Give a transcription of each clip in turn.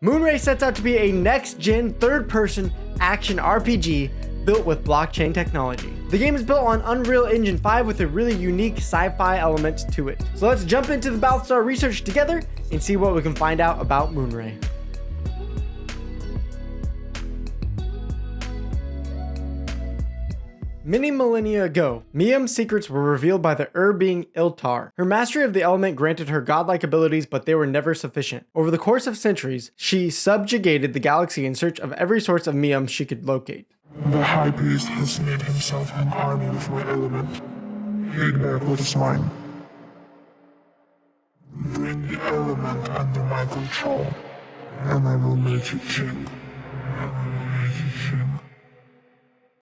Moonray sets out to be a next-gen third-person action RPG built with blockchain technology. The game is built on Unreal Engine 5 with a really unique sci-fi element to it. So let's jump into the Balthazar research together and see what we can find out about Moonray. Many millennia ago, Miam's secrets were revealed by the being Iltar. Her mastery of the element granted her godlike abilities, but they were never sufficient. Over the course of centuries, she subjugated the galaxy in search of every source of Miam she could locate. The High Priest has made himself an army with my element. Take back what is mine. Bring the element under my control, and I will make you king.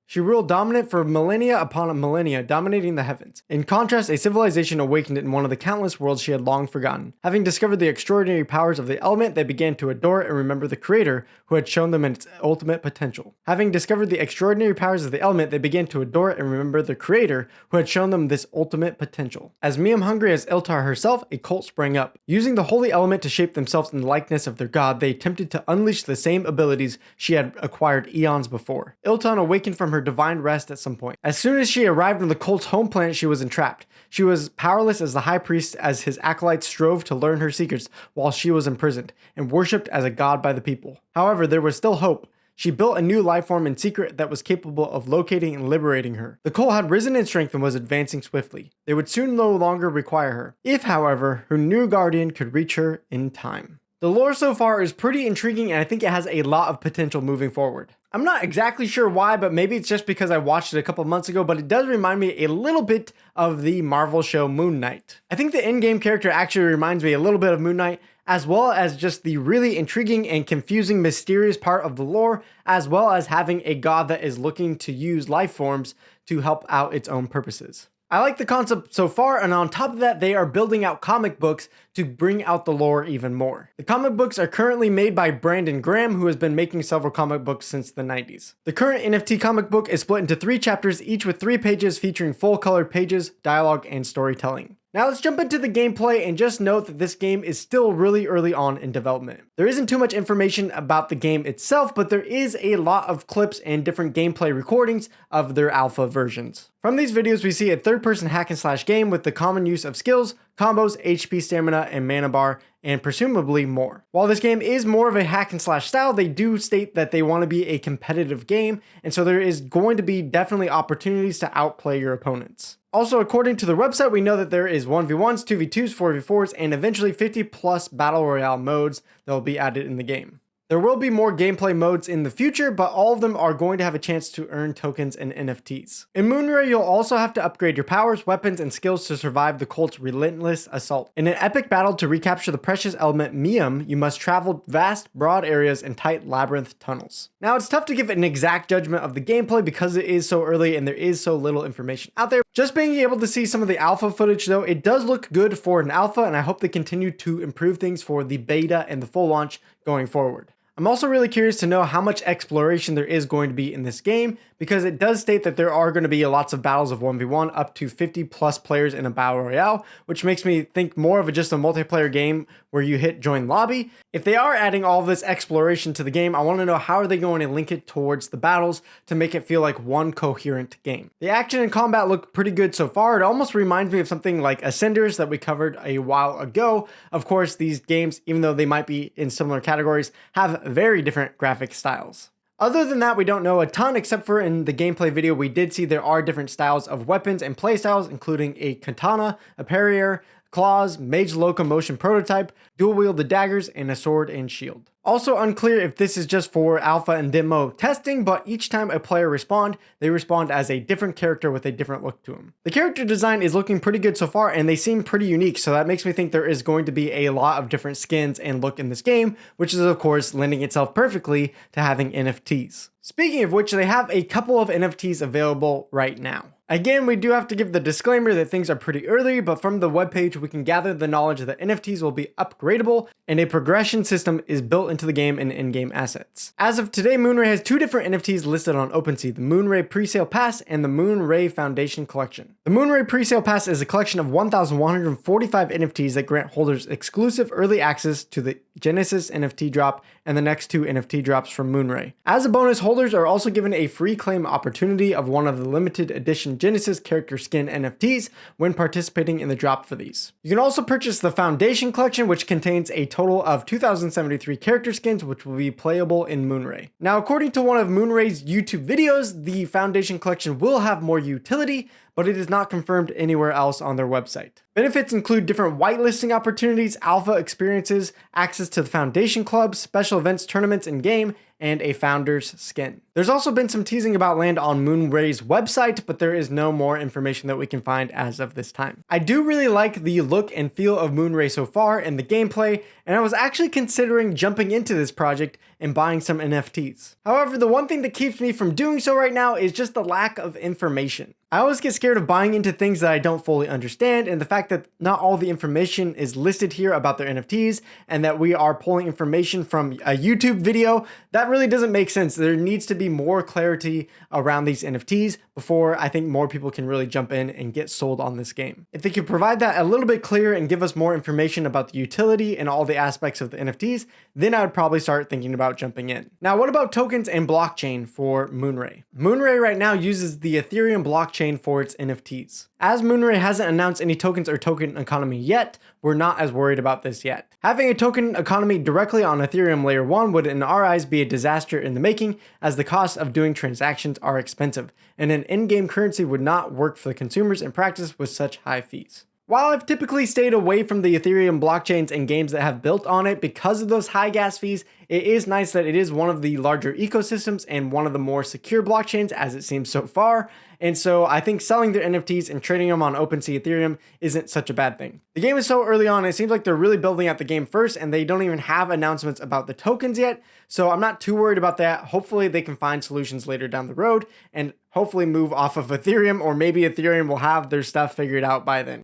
She ruled dominant for millennia upon millennia, dominating the heavens. In contrast, a civilization awakened in one of the countless worlds she had long forgotten. Having discovered the extraordinary powers of the element, they began to adore and remember the creator who had shown them its ultimate potential. Having discovered the extraordinary powers of the element, they began to adore and remember the creator who had shown them this ultimate potential. As Miam hungry as Iltar herself, a cult sprang up. Using the holy element to shape themselves in the likeness of their god, they attempted to unleash the same abilities she had acquired eons before. Iltar awakened from her divine rest at some point. As soon as she arrived on the cult's home planet, she was entrapped. She was powerless as the high priest as his acolytes strove to learn her secrets while she was imprisoned and worshipped as a god by the people. However, there was still hope. She built a new life form in secret that was capable of locating and liberating her. The cult had risen in strength and was advancing swiftly. They would soon no longer require her, if, however, her new guardian could reach her in time. The lore so far is pretty intriguing, and I think it has a lot of potential moving forward. I'm not exactly sure why, but maybe it's just because I watched it a couple months ago, but it does remind me a little bit of the Marvel show Moon Knight. I think the in-game character actually reminds me a little bit of Moon Knight, as well as just the really intriguing and confusing, mysterious part of the lore, as well as having a god that is looking to use life forms to help out its own purposes. I like the concept so far, and on top of that, they are building out comic books to bring out the lore even more. The comic books are currently made by Brandon Graham, who has been making several comic books since the 90s. The current NFT comic book is split into 3 chapters, each with 3 pages featuring full colored pages, dialogue, and storytelling. Now let's jump into the gameplay and just note that this game is still really early on in development. There isn't too much information about the game itself, but there is a lot of clips and different gameplay recordings of their alpha versions. From these videos, we see a third-person hack and slash game with the common use of skills, combos, HP, stamina, and mana bar, and presumably more. While this game is more of a hack and slash style, they do state that they want to be a competitive game, and so there is going to be definitely opportunities to outplay your opponents. Also, according to the website, we know that there is 1v1s, 2v2s, 4v4s, and eventually 50 plus battle royale modes that will be added in the game. There will be more gameplay modes in the future, but all of them are going to have a chance to earn tokens and NFTs. In Moonray, you'll also have to upgrade your powers, weapons, and skills to survive the cult's relentless assault. In an epic battle to recapture the precious element Miam, you must travel vast, broad areas and tight labyrinth tunnels. Now, it's tough to give an exact judgment of the gameplay because it is so early and there is so little information out there. Just being able to see some of the alpha footage though, it does look good for an alpha, and I hope they continue to improve things for the beta and the full launch going forward. I'm also really curious to know how much exploration there is going to be in this game, because it does state that there are going to be lots of battles of 1v1 up to 50 plus players in a battle royale, which makes me think more of just a multiplayer game where you hit join lobby. If they are adding all of this exploration to the game, I want to know how are they going to link it towards the battles to make it feel like one coherent game. The action and combat look pretty good so far. It almost reminds me of something like Ascenders that we covered a while ago. Of course, these games, even though they might be in similar categories, have very different graphic styles. Other than that, we don't know a ton, except for in the gameplay video, we did see there are different styles of weapons and playstyles, including a katana, a parrier, claws, mage locomotion prototype, dual-wielded daggers, and a sword and shield. Also unclear if this is just for alpha and demo testing, but each time a player respawn, they respawn as a different character with a different look to them. The character design is looking pretty good so far, and they seem pretty unique, so that makes me think there is going to be a lot of different skins and look in this game, which is of course lending itself perfectly to having NFTs. Speaking of which, they have a couple of NFTs available right now. Again, we do have to give the disclaimer that things are pretty early, but from the webpage we can gather the knowledge that NFTs will be upgradable and a progression system is built into the game and in-game assets. As of today, Moonray has 2 different NFTs listed on OpenSea, the Moonray Presale Pass and the Moonray Foundation Collection. The Moonray Presale Pass is a collection of 1,145 NFTs that grant holders exclusive early access to the Genesis NFT drop and the next 2 NFT drops from Moonray. As a bonus, holders are also given a free claim opportunity of one of the limited edition Genesis character skin NFTs when participating in the drop for these. You can also purchase the Foundation Collection, which contains a total of 2,073 character skins, which will be playable in Moonray. Now, according to one of Moonray's YouTube videos, the Foundation Collection will have more utility, but it is not confirmed anywhere else on their website. Benefits include different whitelisting opportunities, alpha experiences, access to the Foundation Club, special events, tournaments in-game, and a founder's skin. There's also been some teasing about land on Moonray's website, but there is no more information that we can find as of this time. I do really like the look and feel of Moonray so far and the gameplay, and I was actually considering jumping into this project and buying some NFTs. However, the one thing that keeps me from doing so right now is just the lack of information. I always get scared of buying into things that I don't fully understand, and the fact that not all the information is listed here about their NFTs and that we are pulling information from a YouTube video, that really doesn't make sense. There needs to be more clarity around these NFTs before I think more people can really jump in and get sold on this game. If they could provide that a little bit clearer and give us more information about the utility and all the aspects of the NFTs, then I would probably start thinking about jumping in. Now, what about tokens and blockchain for Moonray? Moonray right now uses the Ethereum blockchain for its NFTs. As Moonray hasn't announced any tokens or token economy yet, we're not as worried about this yet. Having a token economy directly on Ethereum layer 1 would in our eyes be a disaster in the making, as the costs of doing transactions are expensive, and an in-game currency would not work for the consumers in practice with such high fees. While I've typically stayed away from the Ethereum blockchains and games that have built on it because of those high gas fees, it is nice that it is one of the larger ecosystems and one of the more secure blockchains as it seems so far. And so I think selling their NFTs and trading them on OpenSea Ethereum isn't such a bad thing. The game is so early on, it seems like they're really building out the game first and they don't even have announcements about the tokens yet. So I'm not too worried about that. Hopefully they can find solutions later down the road and hopefully move off of Ethereum, or maybe Ethereum will have their stuff figured out by then.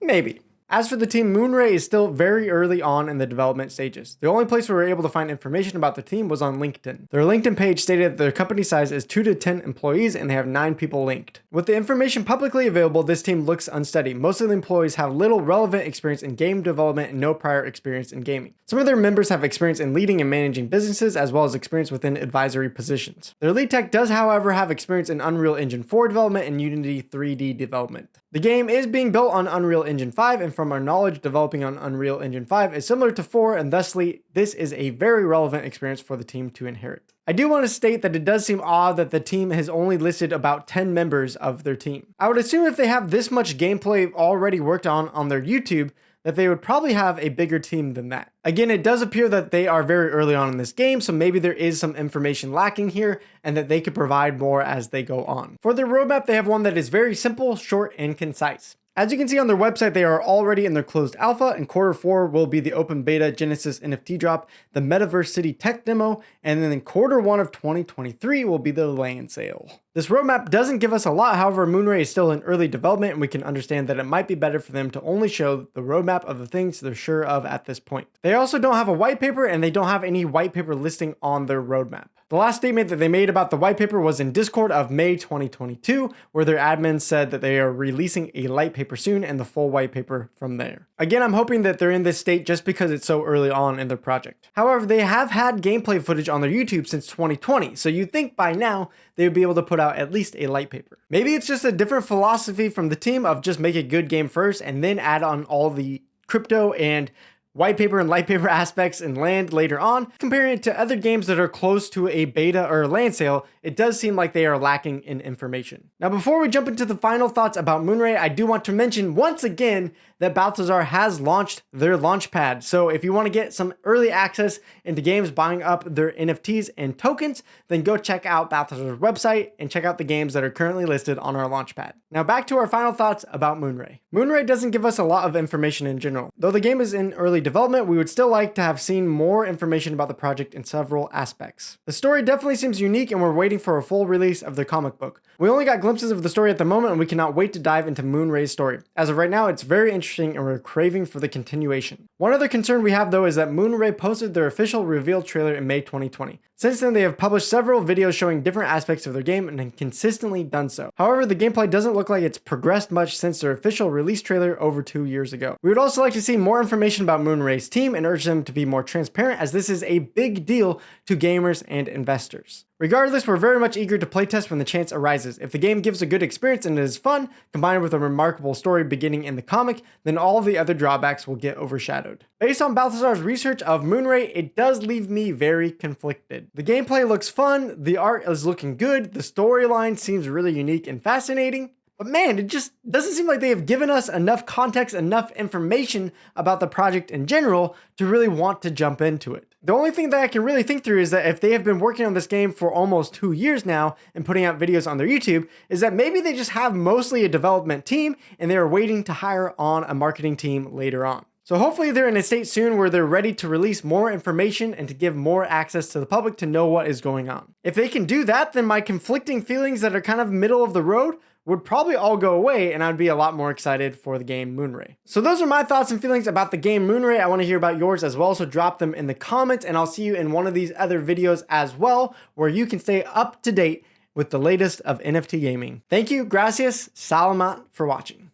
Maybe. As for the team, Moonray is still very early on in the development stages. The only place we were able to find information about the team was on LinkedIn. Their LinkedIn page stated that their company size is 2 to 10 employees and they have 9 people linked. With the information publicly available, this team looks unsteady. Most of the employees have little relevant experience in game development and no prior experience in gaming. Some of their members have experience in leading and managing businesses as well as experience within advisory positions. Their lead tech does, however, have experience in Unreal Engine 4 development and Unity 3D development. The game is being built on Unreal Engine 5, and from our knowledge, developing on Unreal Engine 5 is similar to 4, and thusly, this is a very relevant experience for the team to inherit. I do want to state that it does seem odd that the team has only listed about 10 members of their team. I would assume if they have this much gameplay already worked on their YouTube, that they would probably have a bigger team than that. Again, it does appear that they are very early on in this game, so maybe there is some information lacking here and that they could provide more as they go on. For their roadmap, they have one that is very simple, short, and concise. As you can see on their website, they are already in their closed alpha, and Q4 will be the open beta Genesis NFT drop, the Metaverse City tech demo, and then in Q1 of 2023 will be the land sale. This roadmap doesn't give us a lot, however, Moonray is still in early development and we can understand that it might be better for them to only show the roadmap of the things they're sure of at this point. They also don't have a white paper and they don't have any white paper listing on their roadmap. The last statement that they made about the white paper was in Discord of May 2022, where their admins said that they are releasing a light paper soon and the full white paper from there. Again, I'm hoping that they're in this state just because it's so early on in their project. However, they have had gameplay footage on their YouTube since 2020, so you'd think by now they would be able to put out at least a light paper. Maybe it's just a different philosophy from the team of just make a good game first and then add on all the crypto and white paper and light paper aspects and land later on. Comparing it to other games that are close to a beta or a land sale, it does seem like they are lacking in information. Now, before we jump into the final thoughts about Moonray, I do want to mention once again that Balthazar has launched their launchpad. So if you want to get some early access into games, buying up their NFTs and tokens, then go check out Balthazar's website and check out the games that are currently listed on our launchpad. Now back to our final thoughts about Moonray. Moonray doesn't give us a lot of information in general. Though the game is in early development, we would still like to have seen more information about the project in several aspects. The story definitely seems unique, and we're waiting for a full release of the comic book. We only got glimpses of the story at the moment, and we cannot wait to dive into Moonray's story. As of right now, it's very interesting and we're craving for the continuation. One other concern we have though is that Moonray posted their official reveal trailer in May 2020. Since then, they have published several videos showing different aspects of their game and have consistently done so. However, the gameplay doesn't look like it's progressed much since their official release trailer over 2 years ago. We would also like to see more information about Moonray's team and urge them to be more transparent, as this is a big deal to gamers and investors. Regardless, we're very much eager to playtest when the chance arises. If the game gives a good experience and is fun, combined with a remarkable story beginning in the comic, then all of the other drawbacks will get overshadowed. Based on Balthazar's research of Moonray, it does leave me very conflicted. The gameplay looks fun, the art is looking good, the storyline seems really unique and fascinating, but man, it just doesn't seem like they have given us enough context, enough information about the project in general to really want to jump into it. The only thing that I can really think through is that if they have been working on this game for almost 2 years now and putting out videos on their YouTube, is that maybe they just have mostly a development team and they are waiting to hire on a marketing team later on. So hopefully they're in a state soon where they're ready to release more information and to give more access to the public to know what is going on. If they can do that, then my conflicting feelings that are kind of middle of the road would probably all go away, and I'd be a lot more excited for the game Moonray. So those are my thoughts and feelings about the game Moonray. I want to hear about yours as well, so drop them in the comments, and I'll see you in one of these other videos as well, where you can stay up to date with the latest of NFT gaming. Thank you, gracias, salamat for watching.